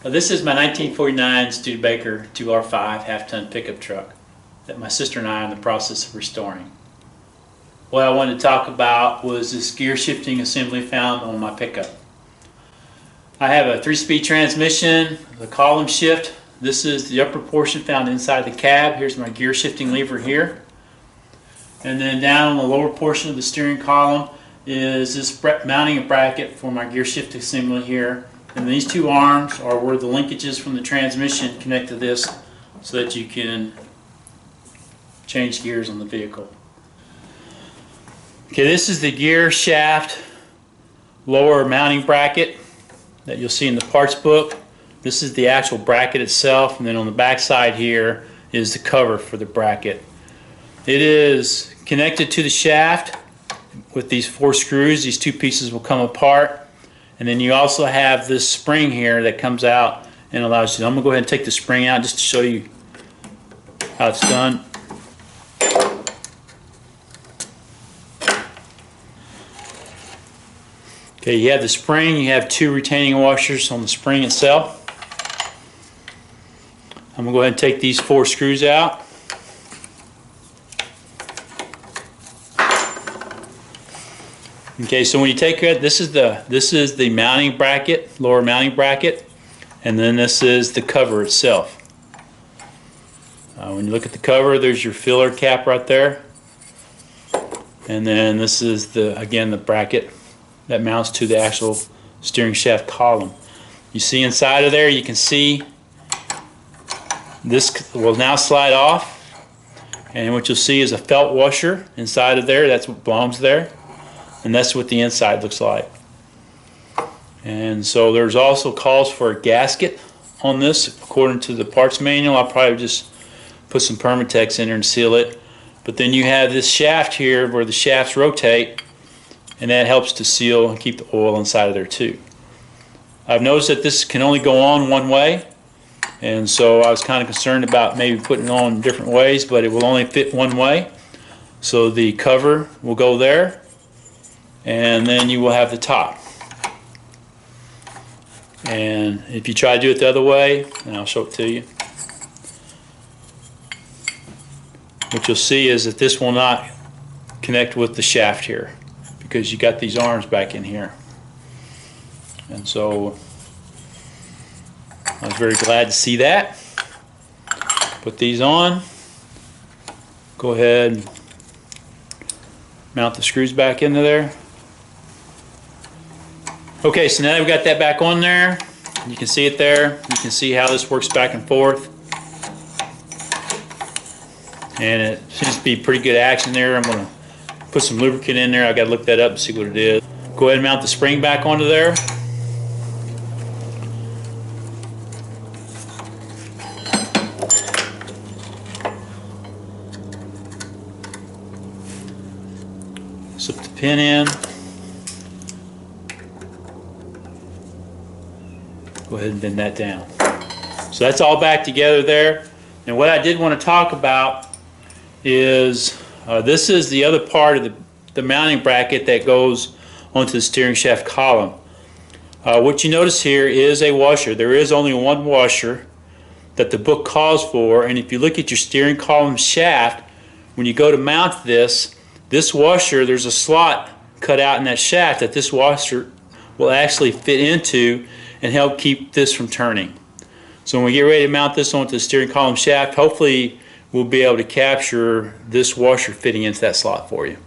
This is my 1949 Studebaker 2R5 half-ton pickup truck that my sister and I are in the process of restoring. What I wanted to talk about was this gear shifting assembly found on my pickup. I have a 3-speed transmission, the column shift. This is the upper portion found inside the cab. Here's my gear shifting lever here. And then down on the lower portion of the steering column is this mounting bracket for my gear shift assembly here. And these two arms are where the linkages from the transmission connect to this so that you can change gears on the vehicle. Okay, this is the gear shaft lower mounting bracket that you'll see in the parts book. This is the actual bracket itself, and then on the back side here is the cover for the bracket. It is connected to the shaft with these 4 screws. These 2 pieces will come apart. And then you also have this spring here that comes out and allows you. I'm going to go ahead and take the spring out just to show you how it's done. Okay, you have the spring, you have 2 retaining washers on the spring itself. I'm going to go ahead and take these 4 screws out. Okay, so when you take it, this is the mounting bracket, lower mounting bracket, and then this is the cover itself. When you look at the cover, there's your filler cap right there, and then this is again the bracket that mounts to the actual steering shaft column. You see inside of there, you can see this will now slide off, and what you'll see is a felt washer inside of there. That's what belongs there. And that's what the inside looks like. And so there's also calls for a gasket on this according to the parts manual. I'll probably just put some Permatex in there and seal it. But then you have this shaft here where the shafts rotate, and that helps to seal and keep the oil inside of there too. I've noticed that this can only go on one way, and so I was kind of concerned about maybe putting it on different ways, but it will only fit one way. So the cover will go there, and then you will have the top. And if you try to do it the other way, and I'll show it to you, what you'll see is that this will not connect with the shaft here because you got these arms back in here. And so I was very glad to see that. Put these on. Go ahead and mount the screws back into there. Okay, so now that we've got that back on there, you can see it there. You can see how this works back and forth. And it seems to be pretty good action there. I'm going to put some lubricant in there. I've got to look that up and see what it is. Go ahead and mount the spring back onto there. Slip the pin in. Go ahead and bend that down. So that's all back together there. And what I did want to talk about is this is the other part of the mounting bracket that goes onto the steering shaft column. What you notice here is a washer. There is only one washer that the book calls for, and if you look at your steering column shaft, when you go to mount this washer, there's a slot cut out in that shaft that this washer will actually fit into and help keep this from turning. So when we get ready to mount this onto the steering column shaft, hopefully we'll be able to capture this washer fitting into that slot for you.